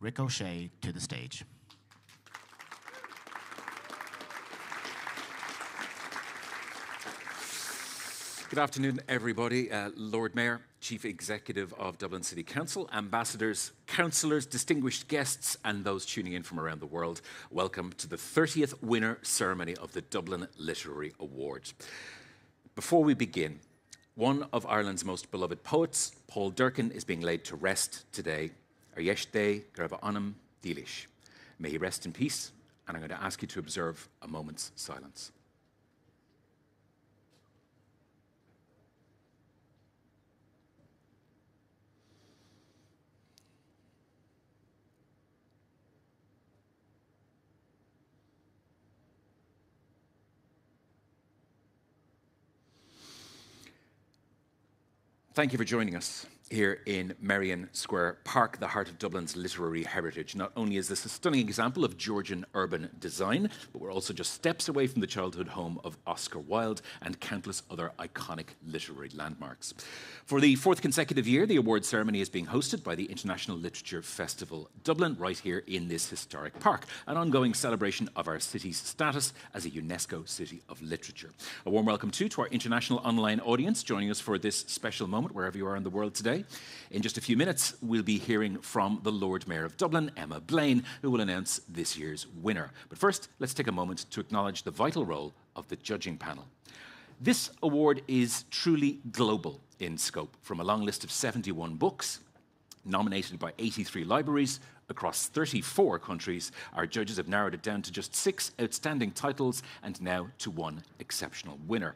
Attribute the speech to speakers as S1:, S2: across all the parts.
S1: Ricochet to the stage.
S2: Good afternoon, everybody. Lord Mayor, Chief Executive of Dublin City Council, ambassadors, councillors, distinguished guests, and those tuning in from around the world. Welcome to the 30th winner ceremony of the Dublin Literary Award. Before we begin, one of Ireland's most beloved poets, Paul Durcan, is being laid to rest today. Ar yeiste grava anam dílis. May he rest in peace, and I'm going to ask you to observe a moment's silence. Thank you for joining us here in Merrion Square Park, the heart of Dublin's literary heritage. Not only is this a stunning example of Georgian urban design, but we're also just steps away from the childhood home of Oscar Wilde and countless other iconic literary landmarks. For the fourth consecutive year, the award ceremony is being hosted by the International Literature Festival Dublin, right here in this historic park, an ongoing celebration of our city's status as a UNESCO City of Literature. A warm welcome too to our international online audience joining us for this special moment, wherever you are in the world today. In just a few minutes, we'll be hearing from the Lord Mayor of Dublin, Emma Blaine, who will announce this year's winner. But first, let's take a moment to acknowledge the vital role of the judging panel. This award is truly global in scope, from a long list of 71 books, nominated by 83 libraries across 34 countries. Our judges have narrowed it down to just 6 outstanding titles and now to 1 exceptional winner.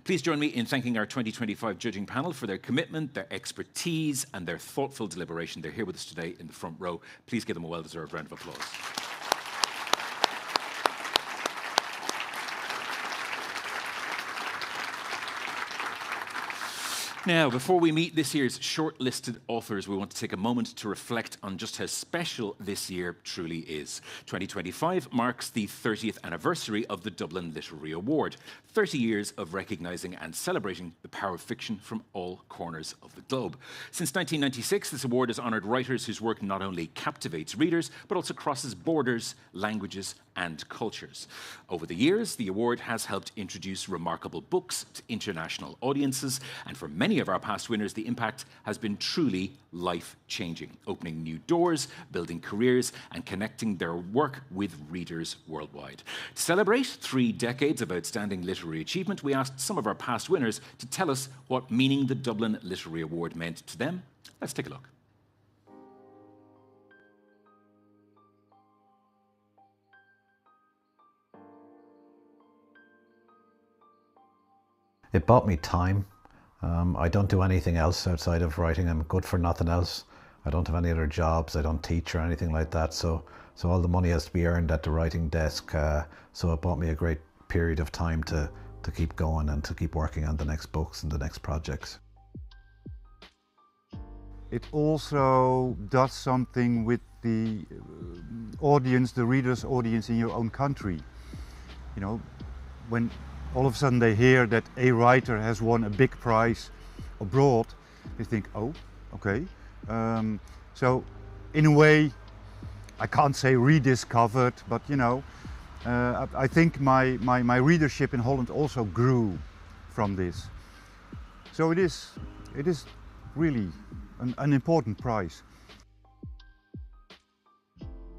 S2: Please join me in thanking our 2025 judging panel for their commitment, their expertise, and their thoughtful deliberation. They're here with us today in the front row. Please give them a well-deserved round of applause. Now, before we meet this year's shortlisted authors, we want to take a moment to reflect on just how special this year truly is. 2025 marks the 30th anniversary of the Dublin Literary Award, 30 years of recognising and celebrating the power of fiction from all corners of the globe. Since 1996, this award has honoured writers whose work not only captivates readers, but also crosses borders, languages, and cultures. Over the years, the award has helped introduce remarkable books to international audiences, and for many of our past winners, the impact has been truly life-changing, opening new doors, building careers, and connecting their work with readers worldwide. To celebrate 3 decades of outstanding literary achievement, we asked some of our past winners to tell us what meaning the Dublin Literary Award meant to them. Let's take a look.
S3: It bought me time. I don't do anything else outside of writing. I'm good for nothing else. I don't have any other jobs. I don't teach or anything like that. So all the money has to be earned at the writing desk. So it bought me a great period of time to keep going and to keep working on the next books and the next projects.
S4: It also does something with the audience, the reader's audience in your own country. You know, when all of a sudden they hear that a writer has won a big prize abroad, they think, oh, okay. So in a way, I can't say rediscovered, but you know, I think my readership in Holland also grew from this. So it is really an important prize.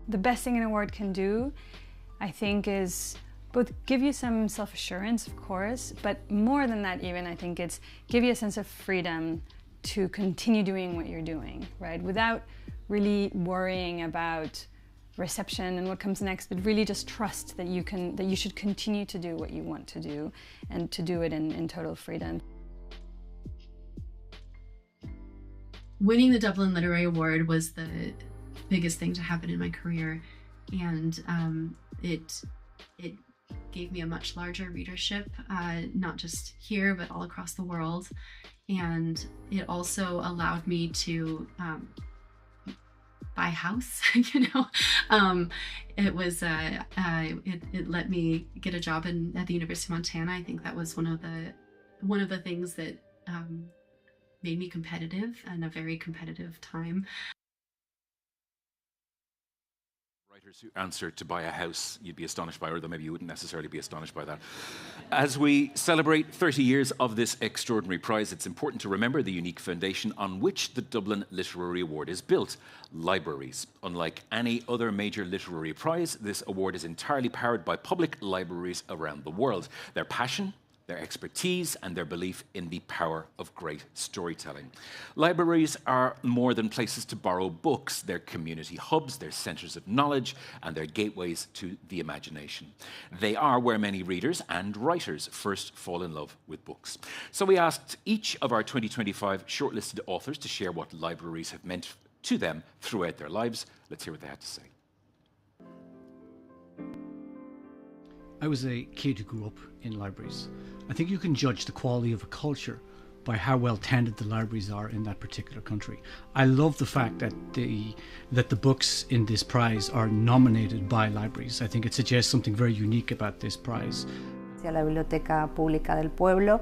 S5: The best thing an award can do, I think, is both give you some self-assurance, of course, but more than that even, I think it's give you a sense of freedom to continue doing what you're doing, right? Without really worrying about reception and what comes next, but really just trust that you should continue to do what you want to do and to do it in total freedom.
S6: Winning the Dublin Literary Award was the biggest thing to happen in my career, and it gave me a much larger readership, not just here, but all across the world. And it also allowed me to buy a house, you know. It let me get a job at the University of Montana. I think that was one of the things that made me competitive in a very competitive time.
S2: Writers who answer to buy a house, you'd be astonished by, or though maybe you wouldn't necessarily be astonished by that. As we celebrate 30 years of this extraordinary prize, it's important to remember the unique foundation on which the Dublin Literary Award is built: libraries. Unlike any other major literary prize, this award is entirely powered by public libraries around the world. Their passion, their expertise, and their belief in the power of great storytelling. Libraries are more than places to borrow books. They're community hubs, they're centres of knowledge, and they're gateways to the imagination. They are where many readers and writers first fall in love with books. So we asked each of our 2025 shortlisted authors to share what libraries have meant to them throughout their lives. Let's hear what they had to say.
S7: I was a kid who grew up in libraries. I think you can judge the quality of a culture by how well tended the libraries are in that particular country. I love the fact that the books in this prize are nominated by libraries. I think it suggests something very unique about this prize.
S8: La Biblioteca Pública del Pueblo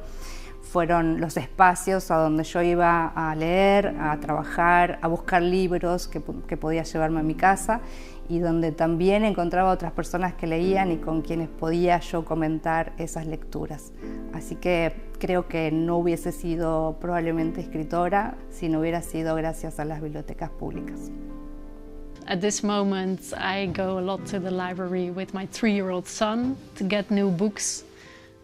S8: fueron los espacios a donde yo iba a leer, a trabajar, a buscar libros que podía llevarme a mi casa, y donde también encontraba otras personas que leían y con quienes podía yo comentar esas lecturas. Así que creo que no hubiese sido probablemente escritora si no hubiera sido gracias a las bibliotecas públicas.
S9: At this moment, I go a lot to the library with my 3-year-old son to get new books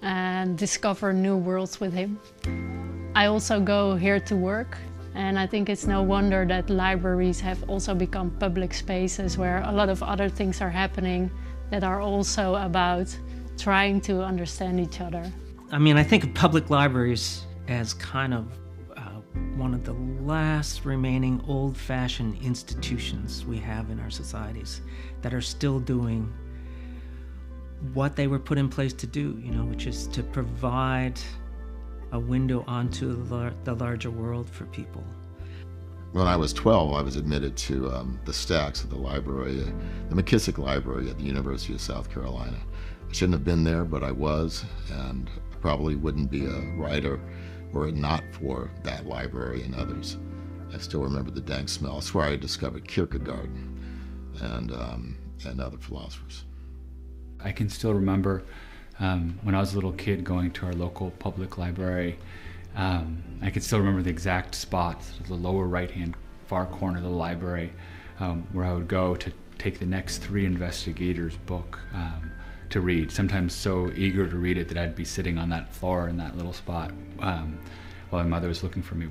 S9: and discover new worlds with him. I also go here to work, and I think it's no wonder that libraries have also become public spaces where a lot of other things are happening that are also about trying to understand each other.
S10: I mean, I think of public libraries as kind of one of the last remaining old-fashioned institutions we have in our societies that are still doing what they were put in place to do, you know, which is to provide a window onto the larger world for people.
S11: When I was 12, I was admitted to the stacks of the library, the McKissick Library at the University of South Carolina. I shouldn't have been there, but I was, and I probably wouldn't be a writer were it not for that library and others. I still remember the dank smell. It's where I discovered Kierkegaard and other philosophers.
S12: I can still remember when I was a little kid going to our local public library. I can still remember the exact spot, the lower right-hand far corner of the library, where I would go to take the next 3 investigators' book to read. Sometimes so eager to read it that I'd be sitting on that floor in that little spot while my mother was looking for me,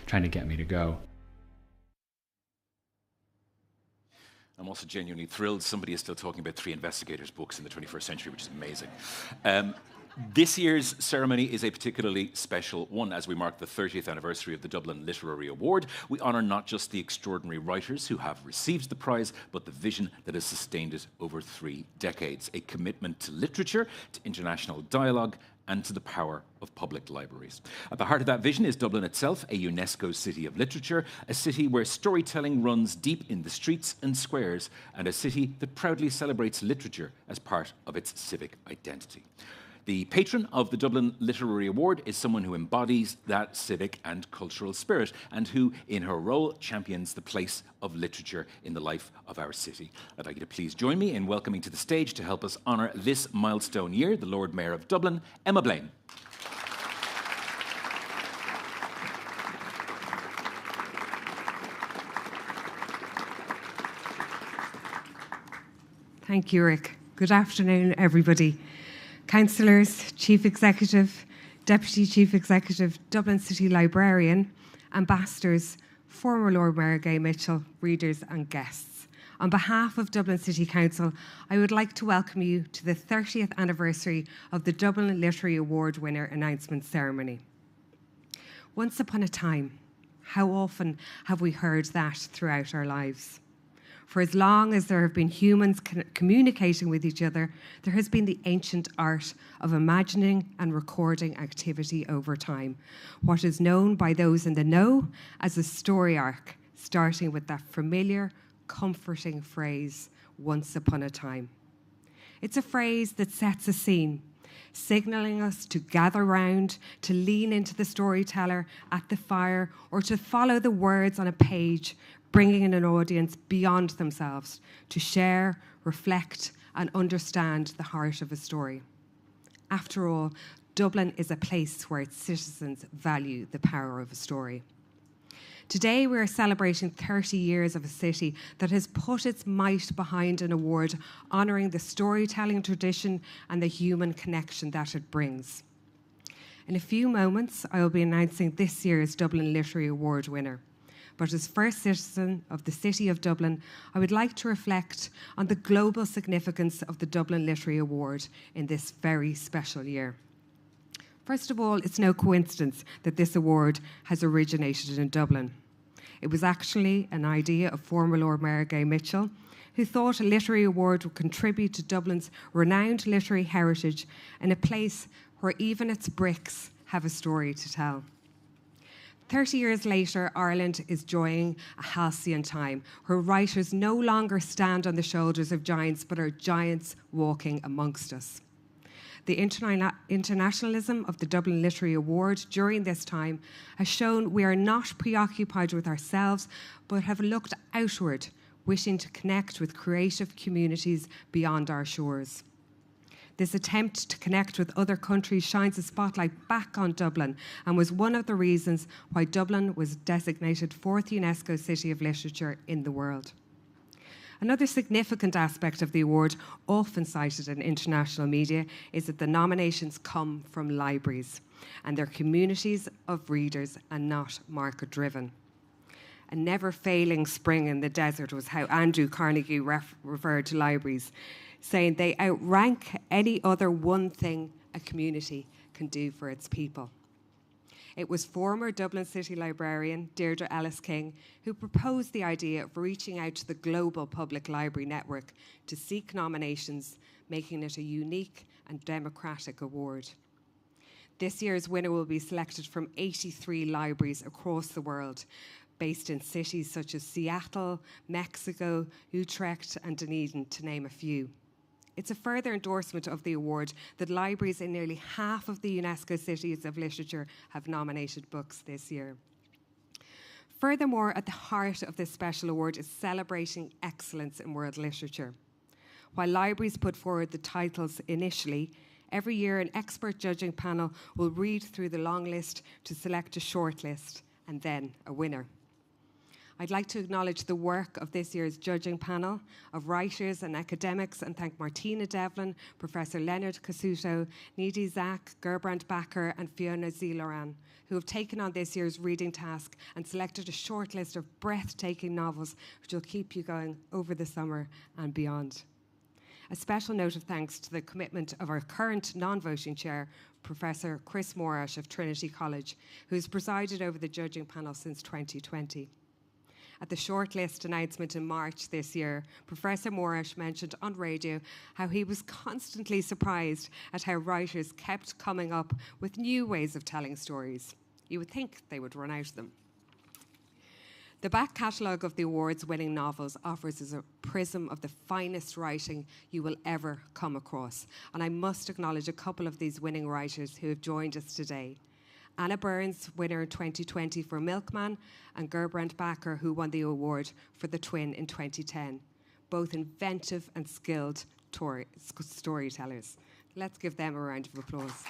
S12: trying to get me to go.
S2: I'm also genuinely thrilled somebody is still talking about 3 investigators' books in the 21st century, which is amazing. This year's ceremony is a particularly special one as we mark the 30th anniversary of the Dublin Literary Award. We honour not just the extraordinary writers who have received the prize, but the vision that has sustained it over 3 decades. A commitment to literature, to international dialogue, and to the power of public libraries. At the heart of that vision is Dublin itself, a UNESCO City of Literature, a city where storytelling runs deep in the streets and squares, and a city that proudly celebrates literature as part of its civic identity. The patron of the Dublin Literary Award is someone who embodies that civic and cultural spirit and who, in her role, champions the place of literature in the life of our city. I'd like you to please join me in welcoming to the stage to help us honour this milestone year, the Lord Mayor of Dublin, Emma Blaine.
S13: Thank you, Rick. Good afternoon, everybody. Councillors, Chief Executive, Deputy Chief Executive, Dublin City Librarian, Ambassadors, former Lord Mayor Gay Mitchell, readers and guests. On behalf of Dublin City Council, I would like to welcome you to the 30th anniversary of the Dublin Literary Award winner announcement ceremony. Once upon a time, how often have we heard that throughout our lives? For as long as there have been humans communicating with each other, there has been the ancient art of imagining and recording activity over time, what is known by those in the know as a story arc, starting with that familiar, comforting phrase, once upon a time. It's a phrase that sets a scene, signalling us to gather round, to lean into the storyteller at the fire, or to follow the words on a page, bringing in an audience beyond themselves to share, reflect, and understand the heart of a story. After all, Dublin is a place where its citizens value the power of a story. Today, we are celebrating 30 years of a city that has put its might behind an award honouring the storytelling tradition and the human connection that it brings. In a few moments, I will be announcing this year's Dublin Literary Award winner. But as first citizen of the City of Dublin, I would like to reflect on the global significance of the Dublin Literary Award in this very special year. First of all, it's no coincidence that this award has originated in Dublin. It was actually an idea of former Lord Mayor Gay Mitchell, who thought a literary award would contribute to Dublin's renowned literary heritage in a place where even its bricks have a story to tell. 30 years later, Ireland is enjoying a halcyon time where writers no longer stand on the shoulders of giants, but are giants walking amongst us. The internationalism of the Dublin Literary Award during this time has shown we are not preoccupied with ourselves, but have looked outward, wishing to connect with creative communities beyond our shores. This attempt to connect with other countries shines a spotlight back on Dublin and was one of the reasons why Dublin was designated 4th UNESCO City of Literature in the world. Another significant aspect of the award, often cited in international media, is that the nominations come from libraries and their communities of readers and not market-driven. A never-failing spring in the desert was how Andrew Carnegie referred to libraries, saying they outrank any other one thing a community can do for its people. It was former Dublin City librarian Deirdre Ellis-King who proposed the idea of reaching out to the global public library network to seek nominations, making it a unique and democratic award. This year's winner will be selected from 83 libraries across the world, based in cities such as Seattle, Mexico, Utrecht, and Dunedin, to name a few. It's a further endorsement of the award that libraries in nearly half of the UNESCO cities of literature have nominated books this year. Furthermore, at the heart of this special award is celebrating excellence in world literature. While libraries put forward the titles initially, every year an expert judging panel will read through the long list to select a shortlist and then a winner. I'd like to acknowledge the work of this year's judging panel of writers and academics and thank Martina Devlin, Professor Leonard Cassuto, Nidhi Zak, Gerbrand Bakker and Fiona Ziloran, who have taken on this year's reading task and selected a short list of breathtaking novels which will keep you going over the summer and beyond. A special note of thanks to the commitment of our current non-voting chair, Professor Chris Morash of Trinity College, who has presided over the judging panel since 2020. At the shortlist announcement in March this year, Professor Morash mentioned on radio how he was constantly surprised at how writers kept coming up with new ways of telling stories. You would think they would run out of them. The back catalogue of the awards winning novels offers us a prism of the finest writing you will ever come across. And I must acknowledge a couple of these winning writers who have joined us today. Anna Burns, winner in 2020 for Milkman, and Gerbrand Bakker, who won the award for The Twin in 2010. Both inventive and skilled storytellers. Let's give them a round of applause.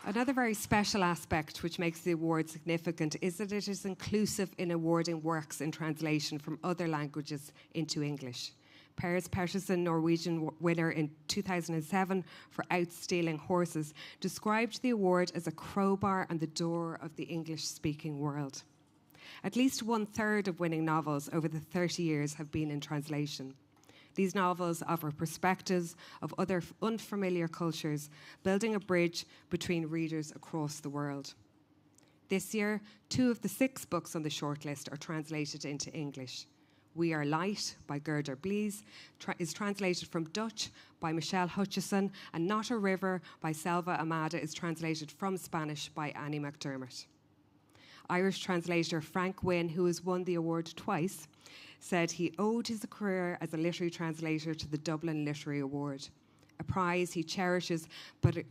S13: Another very special aspect which makes the award significant is that it is inclusive in awarding works in translation from other languages into English. Pers Pettersen, Norwegian winner in 2007 for Outstealing Horses, described the award as a crowbar and the door of the English-speaking world. At least 1/3 of winning novels over the 30 years have been in translation. These novels offer perspectives of other unfamiliar cultures, building a bridge between readers across the world. This year, 2 of the 6 books on the shortlist are translated into English. We Are Light by Gerda Blees is translated from Dutch by Michelle Hutchison, and Not a River by Selva Amada is translated from Spanish by Annie McDermott. Irish translator Frank Wynne, who has won the award twice, said he owed his career as a literary translator to the Dublin Literary Award. a prize he cherishes,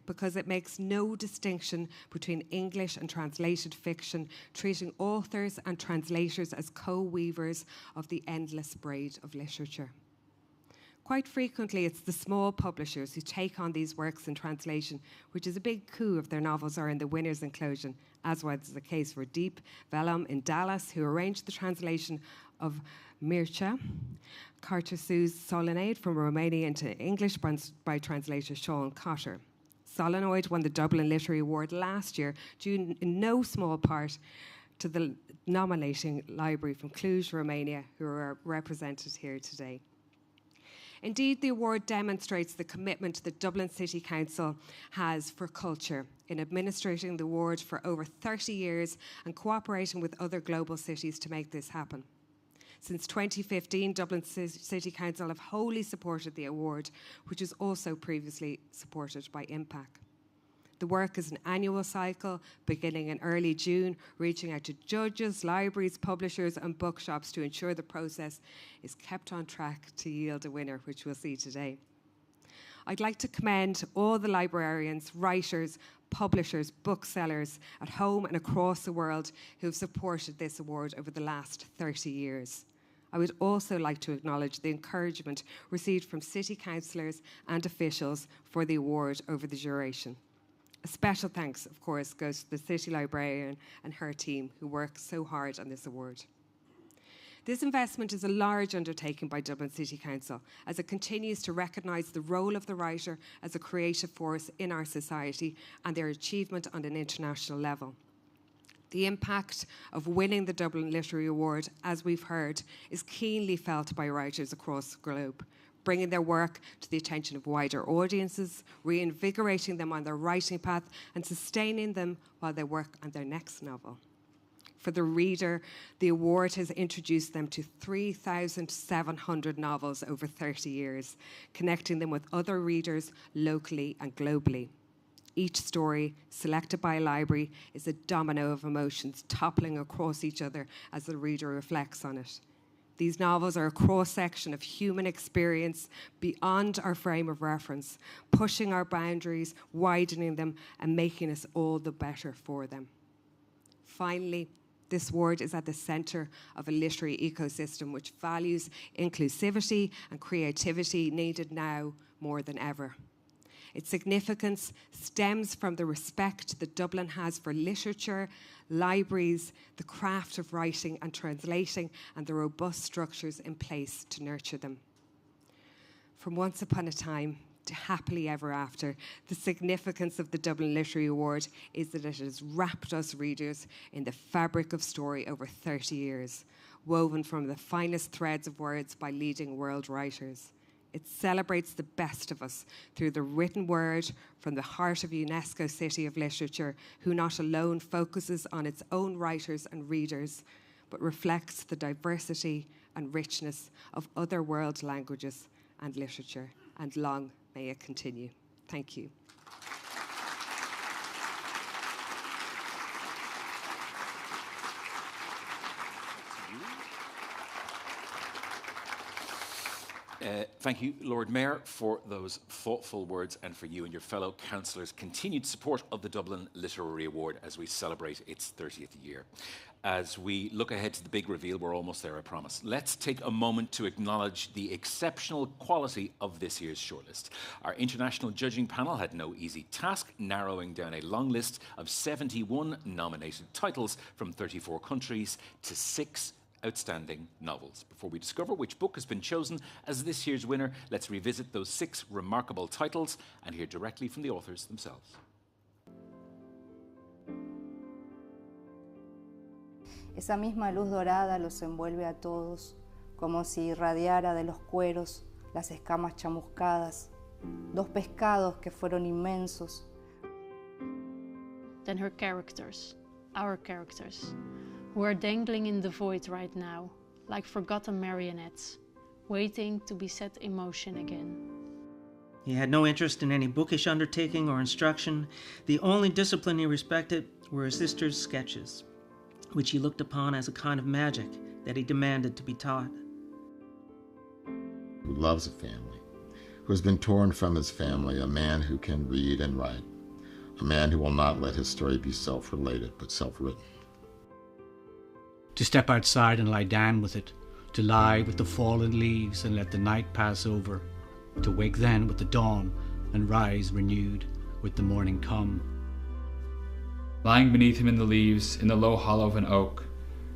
S13: because it makes no distinction between English and translated fiction, treating authors and translators as co-weavers of the endless braid of literature. Quite frequently, it's the small publishers who take on these works in translation, which is a big coup if their novels are in the winner's inclusion, as was the case for Deep Vellum in Dallas, who arranged the translation of Mircea Cărtușu's Solenoid from Romanian into English by translator Sean Cotter. Solenoid won the Dublin Literary Award last year, due in no small part to the nominating library from Cluj, Romania, who are represented here today. Indeed, the award demonstrates the commitment that Dublin City Council has for culture in administrating the award for over 30 years and cooperating with other global cities to make this happen. Since 2015, Dublin City Council have wholly supported the award, which is also previously supported by Impact. The work is an annual cycle beginning in early June, reaching out to judges, libraries, publishers and bookshops to ensure the process is kept on track to yield a winner, which we'll see today. I'd like to commend all the librarians, writers, publishers, booksellers at home and across the world who have supported this award over the last 30 years. I would also like to acknowledge the encouragement received from city councillors and officials for the award over the duration. A special thanks, of course, goes to the City Librarian and her team who work so hard on this award. This investment is a large undertaking by Dublin City Council as it continues to recognise the role of the writer as a creative force in our society and their achievement on an international level. The impact of winning the Dublin Literary Award, as we've heard, is keenly felt by writers across the globe, bringing their work to the attention of wider audiences, reinvigorating them on their writing path and sustaining them while they work on their next novel. For the reader, the award has introduced them to 3,700 novels over 30 years, connecting them with other readers locally and globally. Each story, selected by a library, is a domino of emotions toppling across each other as the reader reflects on it. These novels are a cross-section of human experience beyond our frame of reference, pushing our boundaries, widening them, and making us all the better for them. Finally, this award is at the centre of a literary ecosystem which values inclusivity and creativity needed now more than ever. Its significance stems from the respect that Dublin has for literature, libraries, the craft of writing and translating, and the robust structures in place to nurture them. From once upon a time to happily ever after, the significance of the Dublin Literary Award is that it has wrapped us readers in the fabric of story over 30 years, woven from the finest threads of words by leading world writers. It celebrates the best of us through the written word from the heart of UNESCO City of Literature, who not alone focuses on its own writers and readers, but reflects the diversity and richness of other world languages and literature. And long may it continue. Thank you.
S2: Thank you, Lord Mayor, for those thoughtful words and for you and your fellow councillors' continued support of the Dublin Literary Award as we celebrate its 30th year. As we look ahead to the big reveal, we're almost there, I promise. Let's take a moment to acknowledge the exceptional quality of this year's shortlist. Our international judging panel had no easy task, narrowing down a long list of 71 nominated titles from 34 countries to 6 outstanding novels. Before we discover which book has been chosen as this year's winner, let's revisit those 6 remarkable titles and hear directly from the authors themselves.
S8: Esa misma luz dorada los envuelve a todos, como si irradiara de los cueros las escamas chamuscadas, 2 pescados que fueron inmensos.
S9: Then her characters, our characters, who are dangling in the void right now, like forgotten marionettes, waiting to be set in motion again.
S10: He had no interest in any bookish undertaking or instruction. The only discipline he respected were his sister's sketches, which he looked upon as a kind of magic that he demanded to be taught.
S11: Who loves a family, who has been torn from his family, a man who can read and write, a man who will not let his story be self-related but self-written.
S7: To step outside and lie down with it, to lie with the fallen leaves and let the night pass over, to wake then with the dawn and rise renewed with the morning come.
S12: Lying beneath him in the leaves, in the low hollow of an oak,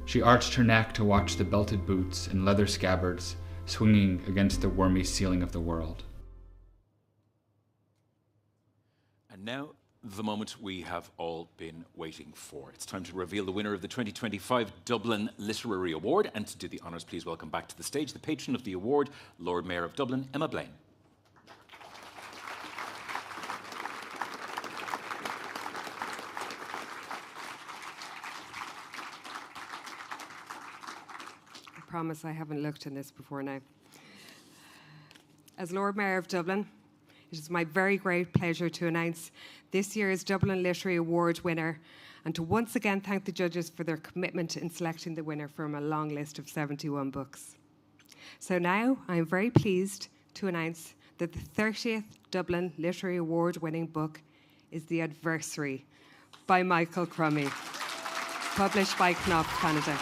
S12: she arched her neck to watch the belted boots and leather scabbards swinging against the wormy ceiling of the world.
S2: And now, the moment we have all been waiting for. It's time to reveal the winner of the 2025 Dublin Literary Award. And to do the honours, please welcome back to the stage the patron of the award, Lord Mayor of Dublin, Emma Blaine.
S13: I promise I haven't looked in this before now. As Lord Mayor of Dublin, it is my very great pleasure to announce this year's Dublin Literary Award winner and to once again thank the judges for their commitment in selecting the winner from a long list of 71 books. So now I am very pleased to announce that the 30th Dublin Literary Award winning book is The Adversary by Michael Crummy, published by Knopf Canada.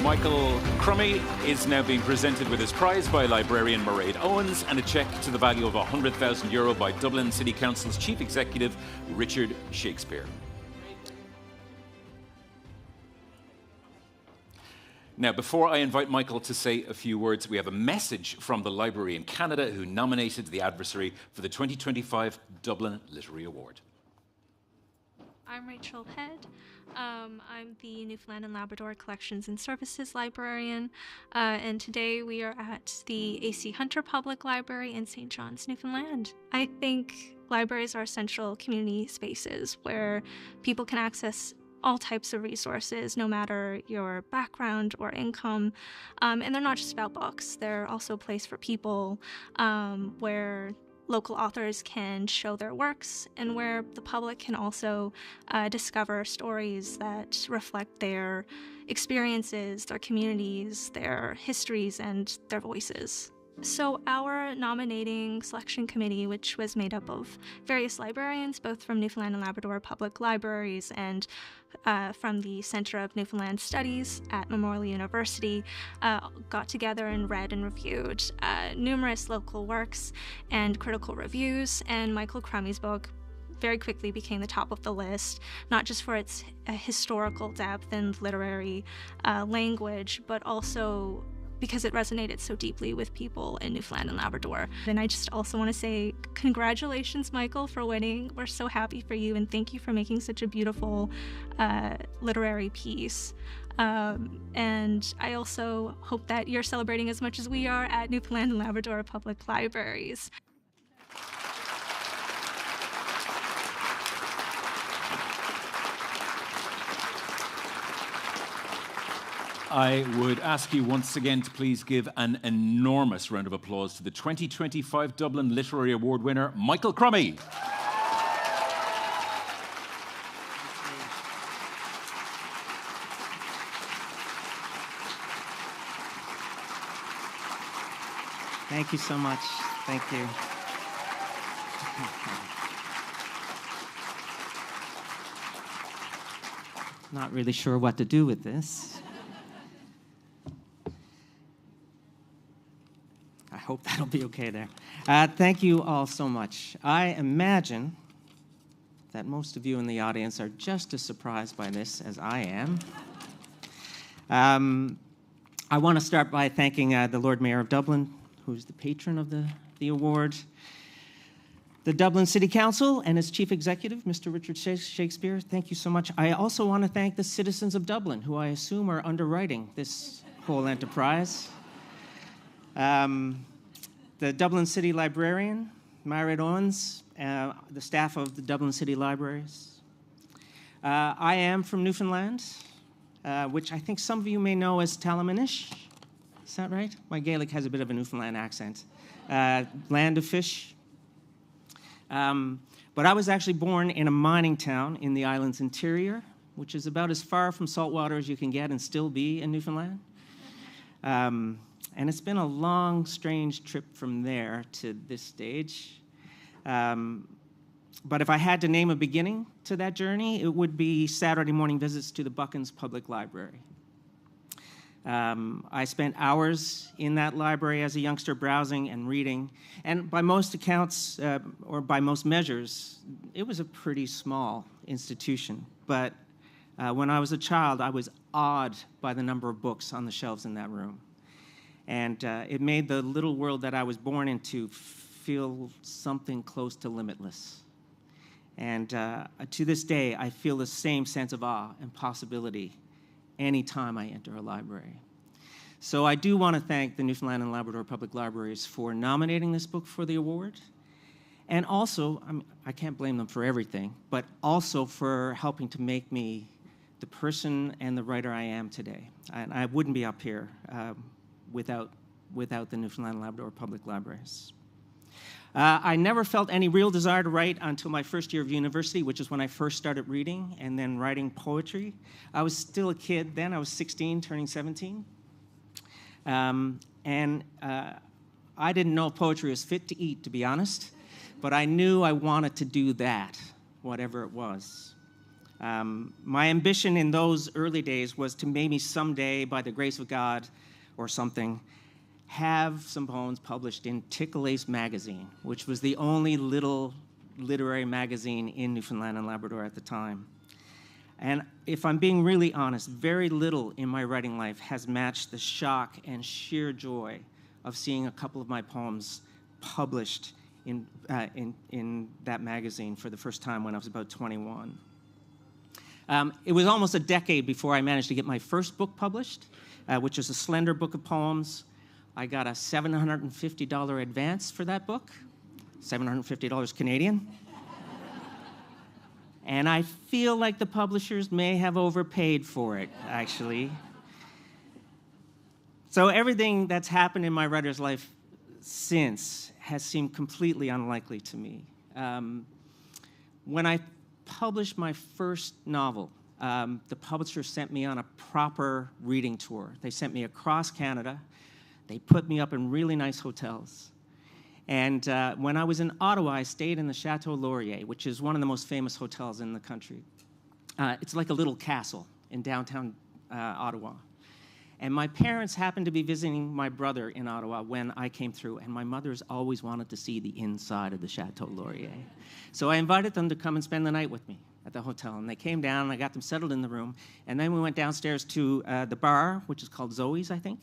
S2: Michael Crummy is now being presented with his prize by librarian Mairead Owens and a cheque to the value of €100,000 by Dublin City Council's Chief Executive, Richard Shakespeare. Now, before I invite Michael to say a few words, we have a message from the library in Canada who nominated The Adversary for the 2025 Dublin Literary Award.
S14: I'm Rachel Head. I'm the Newfoundland and Labrador Collections and Services Librarian, and today we are at the A.C. Hunter Public Library in St. John's, Newfoundland. I think libraries are essential community spaces where people can access all types of resources, no matter your background or income, and they're not just about books. They're also a place for people where local authors can show their works and where the public can also discover stories that reflect their experiences, their communities, their histories, and their voices. So our nominating selection committee, which was made up of various librarians, both from Newfoundland and Labrador Public Libraries and from the Centre of Newfoundland Studies at Memorial University, got together and read and reviewed numerous local works and critical reviews, and Michael Crummy's book very quickly became the top of the list, not just for its historical depth and literary language, but also because it resonated so deeply with people in Newfoundland and Labrador. And I just also want to say congratulations, Michael, for winning. We're so happy for you, and thank you for making such a beautiful literary piece. And I also hope that you're celebrating as much as we are at Newfoundland and Labrador Public Libraries.
S2: I would ask you once again to please give an enormous round of applause to the 2025 Dublin Literary Award winner, Michael Crummy.
S10: Thank you so much. Thank you. Not really sure what to do with this. I hope that'll be okay there. Thank you all so much. I imagine that most of you in the audience are just as surprised by this as I am. I want to start by thanking the Lord Mayor of Dublin, who's the patron of the award. the Dublin City Council and its Chief Executive, Mr. Richard Shakespeare, thank you so much. I also want to thank the citizens of Dublin, who I assume are underwriting this whole enterprise. The Dublin City Librarian, Myra Owens, the staff of the Dublin City Libraries. I am from Newfoundland, which I think some of you may know as Talamanish. Is that right? My Gaelic has a bit of a Newfoundland accent. Land of fish. But I was actually born in a mining town in the island's interior, which is about as far from saltwater as you can get and still be in Newfoundland. And it's been a long, strange trip from there to this stage. But if I had to name a beginning to that journey, it would be Saturday morning visits to the Buckins Public Library. I spent hours in that library as a youngster browsing and reading, and by most accounts, or by most measures, it was a pretty small institution. But when I was a child, I was awed by the number of books on the shelves in that room. And it made the little world that I was born into feel something close to limitless. And to this day, I feel the same sense of awe and possibility anytime I enter a library. So I do want to thank the Newfoundland and Labrador Public Libraries for nominating this book for the award. And also, I can't blame them for everything, but also for helping to make me the person and the writer I am today. And I wouldn't be up here without the Newfoundland and Labrador Public Libraries. I never felt any real desire to write until my first year of university, which is when I first started reading and then writing poetry. I was still a kid then. I was 16, turning 17. I didn't know poetry was fit to eat, to be honest, but I knew I wanted to do that, whatever it was. My ambition in those early days was to maybe someday, by the grace of God or something, have some poems published in Tickle Ace magazine, which was the only little literary magazine in Newfoundland and Labrador at the time. And if I'm being really honest, very little in my writing life has matched the shock and sheer joy of seeing a couple of my poems published in that magazine for the first time when I was about 21. It was almost a decade before I managed to get my first book published, which was a slender book of poems. I got a $750 advance for that book, $750 Canadian. And I feel like the publishers may have overpaid for it, actually. So everything that's happened in my writer's life since has seemed completely unlikely to me. When I published my first novel, the publisher sent me on a proper reading tour. They sent me across Canada. They put me up in really nice hotels. And when I was in Ottawa, I stayed in the Chateau Laurier, which is one of the most famous hotels in the country. It's like a little castle in downtown Ottawa. And my parents happened to be visiting my brother in Ottawa when I came through, and my mother's always wanted to see the inside of the Chateau Laurier. So I invited them to come and spend the night with me at the hotel, and they came down, and I got them settled in the room, and then we went downstairs to the bar, which is called Zoe's, I think.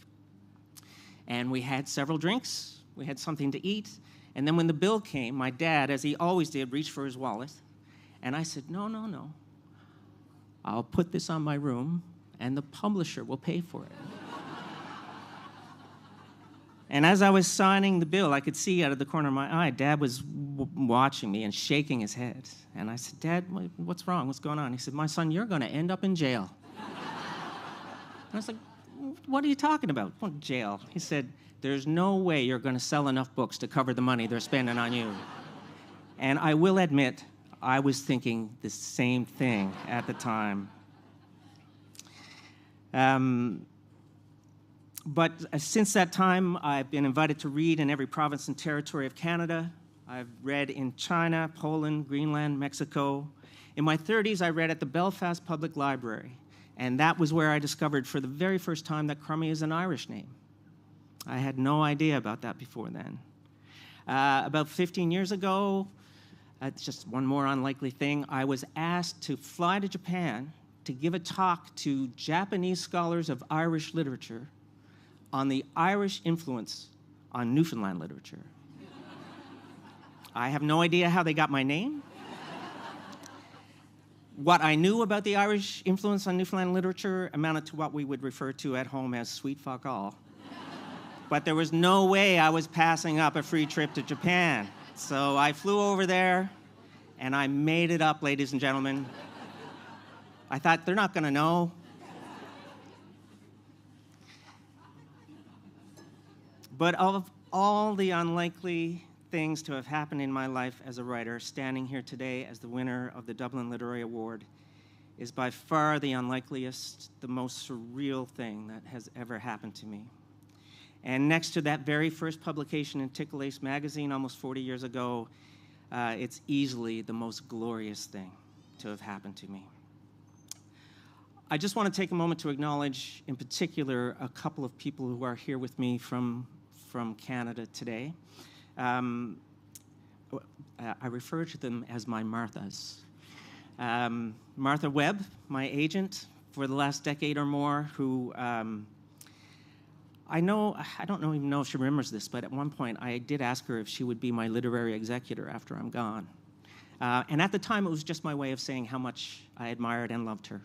S10: And we had several drinks, we had something to eat, and then when the bill came, my dad, as he always did, reached for his wallet, and I said, no, no, no. I'll put this on my room, and the publisher will pay for it. And as I was signing the bill, I could see out of the corner of my eye, Dad was watching me and shaking his head. And I said, Dad, what's wrong? What's going on? He said, my son, you're going to end up in jail. And I was like, what are you talking about? What, jail? He said, there's no way you're going to sell enough books to cover the money they're spending on you. And I will admit, I was thinking the same thing at the time. But since that time, I've been invited to read in every province and territory of Canada. I've read in China, Poland, Greenland, Mexico. In my 30s, I read at the Belfast Public Library, and that was where I discovered for the very first time that Crummy is an Irish name. I had no idea about that before then. About 15 years ago, it's just one more unlikely thing, I was asked to fly to Japan to give a talk to Japanese scholars of Irish literature on the Irish influence on Newfoundland literature. I have no idea how they got my name. What I knew about the Irish influence on Newfoundland literature amounted to what we would refer to at home as sweet fuck all. But there was no way I was passing up a free trip to Japan. So I flew over there, and I made it up, ladies and gentlemen. I thought, they're not going to know. But of all the unlikely things to have happened in my life as a writer, standing here today as the winner of the Dublin Literary Award is by far the unlikeliest, the most surreal thing that has ever happened to me. And next to that very first publication in Tickle Ace magazine almost 40 years ago, it's easily the most glorious thing to have happened to me. I just want to take a moment to acknowledge, in particular, a couple of people who are here with me from Canada today. I refer to them as my Marthas. Martha Webb, my agent for the last decade or more, who I don't even know if she remembers this, but at one point I did ask her if she would be my literary executor after I'm gone. And at the time it was just my way of saying how much I admired and loved her.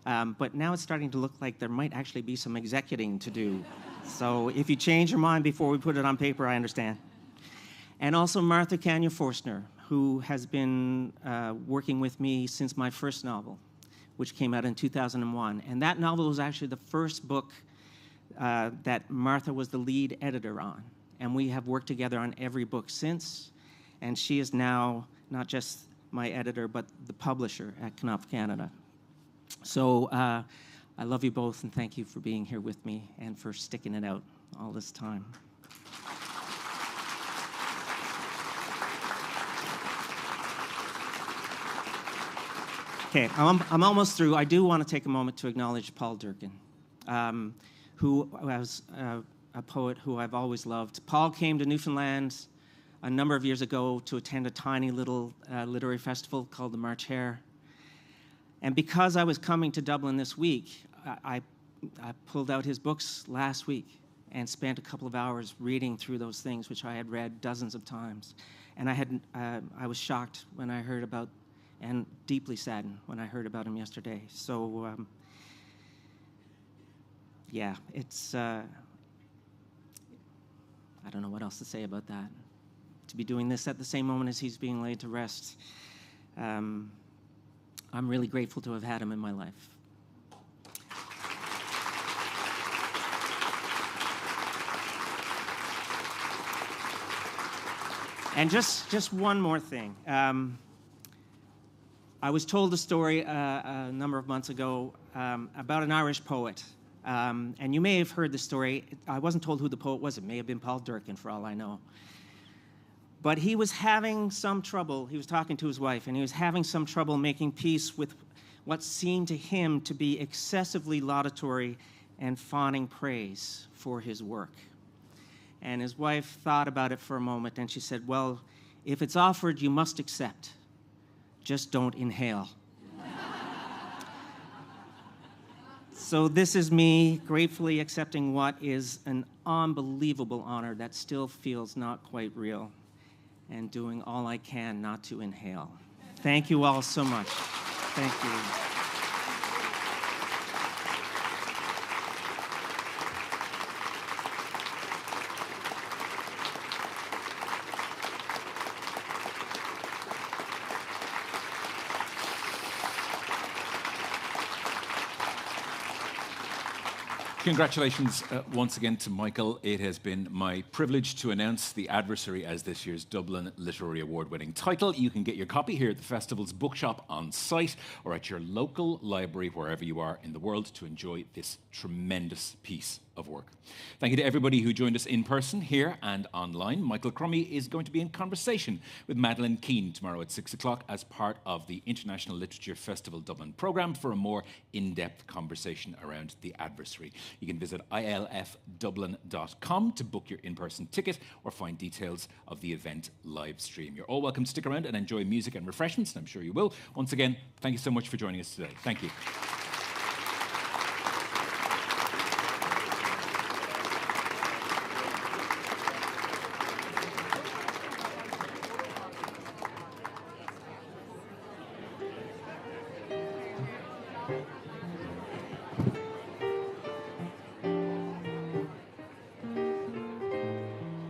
S10: But now it's starting to look like there might actually be some executing to do. So if you change your mind before we put it on paper, I understand. And also Martha Kanya-Forstner, who has been working with me since my first novel, which came out in 2001. And that novel was actually the first book that Martha was the lead editor on. And we have worked together on every book since. And she is now not just my editor, but the publisher at Knopf Canada. So I love you both, and thank you for being here with me and for sticking it out all this time. Okay, I'm almost through. I do want to take a moment to acknowledge Paul Durkin, who was a poet who I've always loved. Paul came to Newfoundland a number of years ago to attend a tiny little literary festival called the March Hare. And because I was coming to Dublin this week, I pulled out his books last week and spent a couple of hours reading through those things, which I had read dozens of times. And I was shocked when I heard about, and deeply saddened when I heard about him yesterday. So, yeah, it's, I don't know what else to say about that. To be doing this at the same moment as he's being laid to rest. I'm really grateful to have had him in my life. And just one more thing. I was told a story a number of months ago about an Irish poet. And you may have heard the story. I wasn't told who the poet was. It may have been Paul Durkin, for all I know. But he was having some trouble. He was talking to his wife, and he was having some trouble making peace with what seemed to him to be excessively laudatory and fawning praise for his work. And his wife thought about it for a moment, and she said, well, if it's offered, you must accept. Just don't inhale. So this is me gratefully accepting what is an unbelievable honor that still feels not quite real, and doing all I can not to inhale. Thank you all so much. Thank you.
S2: Congratulations once again to Michael. It has been my privilege to announce The Adversary as this year's Dublin Literary Award-winning title. You can get your copy here at the festival's bookshop on site or at your local library wherever you are in the world to enjoy this tremendous piece of work. Thank you to everybody who joined us in person here and online. Michael Crummy is going to be in conversation with Madeleine Keane tomorrow at 6 o'clock as part of the International Literature Festival Dublin programme for a more in-depth conversation around The Adversary. You can visit ilfdublin.com to book your in-person ticket or find details of the event live stream. You're all welcome to stick around and enjoy music and refreshments, and I'm sure you will. Once again, thank you so much for joining us today. Thank you.